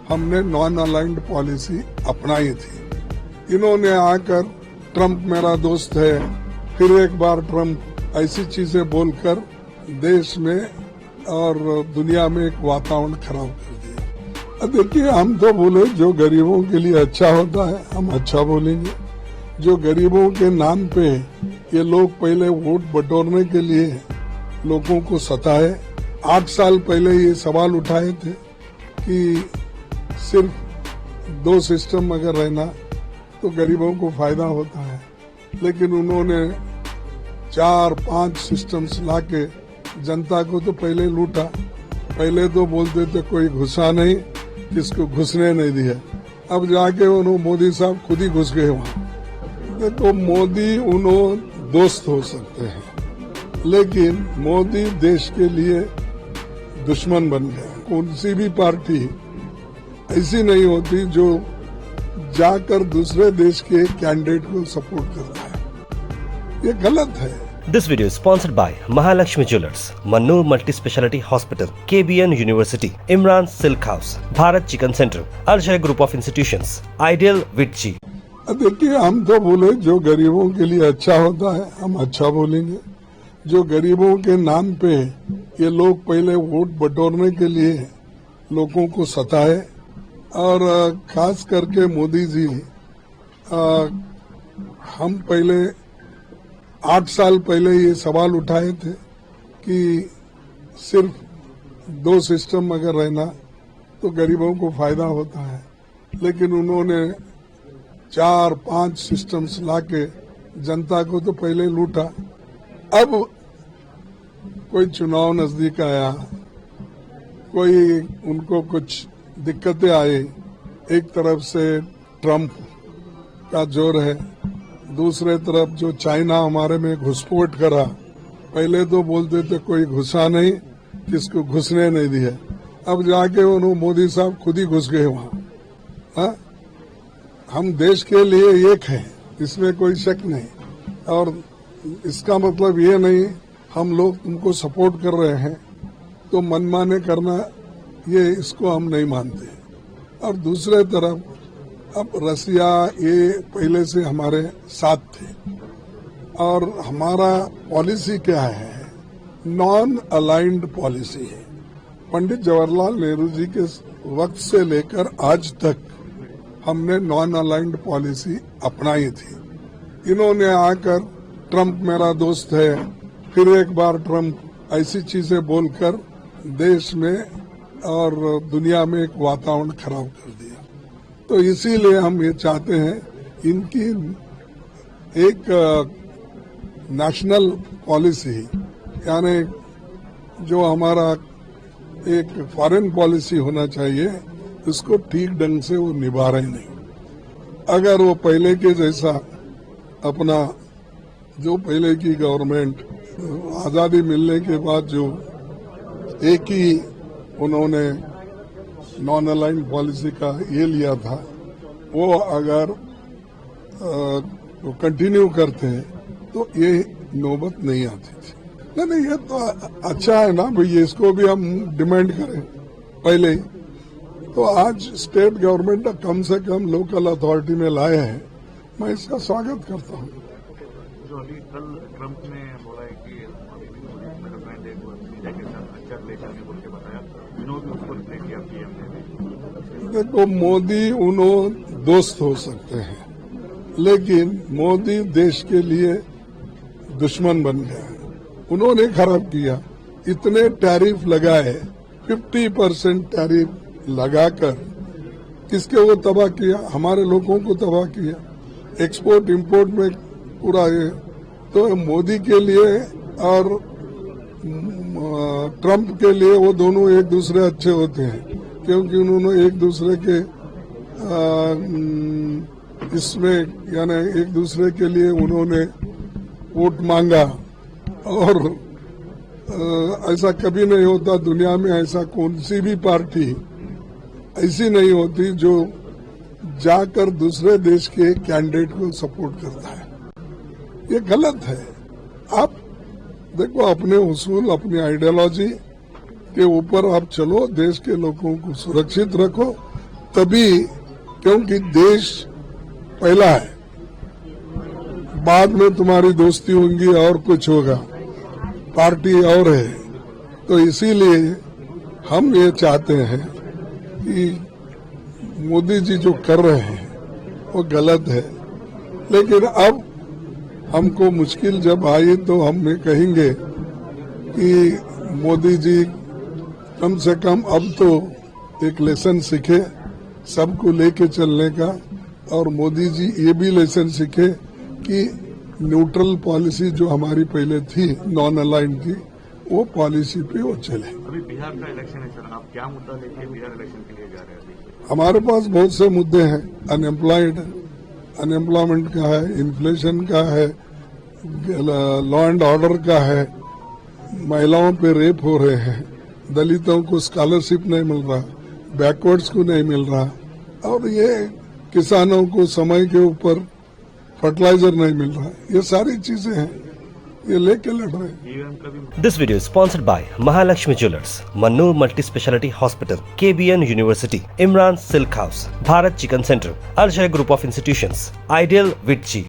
हमने non aligned policy अपनाई थी। इन्होंने आकर ट्रंप मेरा दोस्त है, फिर एक बार ट्रंप ऐसी चीजें बोलकर देश में और दुनिया में एक वातावरण खराब कर दिया। अब देखिए, हम तो बोले जो गरीबों के लिए अच्छा होता है हम अच्छा बोलेंगे। जो गरीबों के नाम पे ये लोग पहले वोट बटोरने के लिए लोगों को सताए। 8 साल पहले ये सवाल उठाए थे कि सिर्फ 2 सिस्टम अगर रहना तो गरीबों को फायदा होता है, लेकिन उन्होंने 4-5 सिस्टम्स लाके जनता को तो पहले लूटा। पहले तो बोलते थे कोई घुसा नहीं, किसको घुसने नहीं दिया। अब जाके उन्होंने मोदी साहब खुद ही घुस गए वहां। तो मोदी उन्होंने दोस्त हो सकते हैं, लेकिन मोदी देश के लिए दुश्मन बन गया। कौन सी भी पार्टी ऐसी नहीं होती जो जाकर दूसरे देश के कैंडिडेट को सपोर्ट करता है। ये गलत है। This video is sponsored by Mahalakshmi Jewelers, Mannur Multi Speciality Hospital, KBN University, Imran Silk House, Bharat Chicken Center, Al Shaykh Group of Institutions, Ideal Vitchi. अब देखिए, हम तो बोले जो गरीबों के लिए अच्छा होता है हम अच्छा बोलेंगे। जो गरीबों के नाम पे ये लोग पहले वोट बटोरने के लिए लोगों को सताए, और खास करके मोदी जी, हम पहले 8 साल पहले ये सवाल उठाए थे कि सिर्फ 2 सिस्टम अगर रहना तो गरीबों को फायदा होता है, लेकिन उन्होंने 4-5 सिस्टम्स लाके जनता को तो पहले लूटा। अब कोई चुनाव नजदीक आया, कोई उनको कुछ दिक्कतें आई। एक तरफ से ट्रंप का जोर है, दूसरे तरफ जो चाइना हमारे में घुसपैठ करा। पहले तो बोलते थे कोई घुसा नहीं, किसको घुसने नहीं दिया। अब जाके उन्होंने मोदी साहब खुद ही घुस गए वहां। हम देश के लिए एक हैं, इसमें कोई शक नहीं। और इसका मतलब ये नहीं हम लोग तुमको सपोर्ट कर रहे हैं तो मनमाने करना, ये इसको हम नहीं मानते। और दूसरे तरफ अब रसिया ये पहले से हमारे साथ थे, और हमारा पॉलिसी क्या है, नॉन अलाइंड पॉलिसी है। पंडित जवाहरलाल नेहरू जी के वक्त से लेकर आज तक हमने नॉन अलाइंड पॉलिसी अपनाई थी। इन्होंने आकर ट्रंप मेरा दोस्त है, फिर एक बार ट्रंप ऐसी चीजें बोलकर देश में और दुनिया में एक वातावरण खराब कर दिया। तो इसीलिए हम ये चाहते हैं इनकी एक नेशनल पॉलिसी, यानी जो हमारा एक फॉरेन पॉलिसी होना चाहिए, इसको ठीक ढंग से वो निभा रहे नहीं। अगर वो पहले के जैसा अपना, जो पहले की गवर्नमेंट आजादी मिलने के बाद जो एक ही उन्होंने नॉन अलाइंड पॉलिसी का ये लिया था, वो अगर वो कंटिन्यू करते हैं तो ये नौबत नहीं आती थी। नहीं, ये तो अच्छा है ना भैया, इसको भी हम डिमांड करें पहले ही। तो आज स्टेट गवर्नमेंट कम से कम लोकल अथॉरिटी में लाए हैं, मैं इसका स्वागत करता हूँ। जो अभी कल ट्रंप ने बोला है कि अच्छा लेकर बोल के बताया, विनोद ने उसको रिप्लाई किया पीएम ने। देखो, मोदी उन्होंने दोस्त हो सकते हैं, लेकिन मोदी देश के लिए दुश्मन बन गया। उन्होंने खराब किया, इतने टैरिफ लगाए, 50% टैरिफ लगाकर किसके वो तबाह किया, हमारे लोगों को तबाह किया। एक्सपोर्ट इंपोर्ट में पूरा ये, तो मोदी के लिए और ट्रंप के लिए वो दोनों एक दूसरे अच्छे होते हैं, क्योंकि उन्होंने एक दूसरे के इसमें, यानी एक दूसरे के लिए उन्होंने वोट मांगा। और ऐसा कभी नहीं होता दुनिया में, ऐसा कौन सी भी पार्टी ऐसी नहीं होती जो जाकर दूसरे देश के कैंडिडेट को सपोर्ट करता है। ये गलत है। आप देखो, अपने उसूल, अपनी आइडियोलॉजी के ऊपर आप चलो, देश के लोगों को सुरक्षित रखो, तभी क्योंकि देश पहला है, बाद में तुम्हारी दोस्ती होंगी और कुछ होगा, पार्टी और है। तो इसीलिए हम ये चाहते हैं कि मोदी जी जो कर रहे हैं वो गलत है, लेकिन अब हमको मुश्किल जब आई तो हम ये कहेंगे कि मोदी जी कम से कम अब तो एक लेसन सीखे सबको लेके चलने का, और मोदी जी ये भी लेसन सीखे कि न्यूट्रल पॉलिसी जो हमारी पहले थी नॉन अलाइंड की, वो पॉलिसी पे वो चले। अभी बिहार का इलेक्शन है सर, आप क्या मुद्दा लेके बिहार इलेक्शन के लिए जा रहे हैं अभी? हमारे पास बहुत से मुद्दे हैं। अनएम्प्लॉयमेंट का है, इन्फ्लेशन का है, लॉ एंड ऑर्डर का है, महिलाओं पे रेप हो रहे हैं, दलितों को स्कॉलरशिप नहीं मिल रहा, बैकवर्ड्स को नहीं मिल रहा, और ये किसानों को समय के ऊपर फर्टिलाइजर नहीं मिल रहा। ये सारी चीजें हैं, ये लेके लड़ रहे हैं। ईवीएम का भी This video is sponsored by Mahalakshmi Jewelers, Mannur Multi-Speciality Hospital, KBN University, Imran Silk House, Bharat Chicken Center, Al Shaykh Group of Institutions, Ideal Vitchi.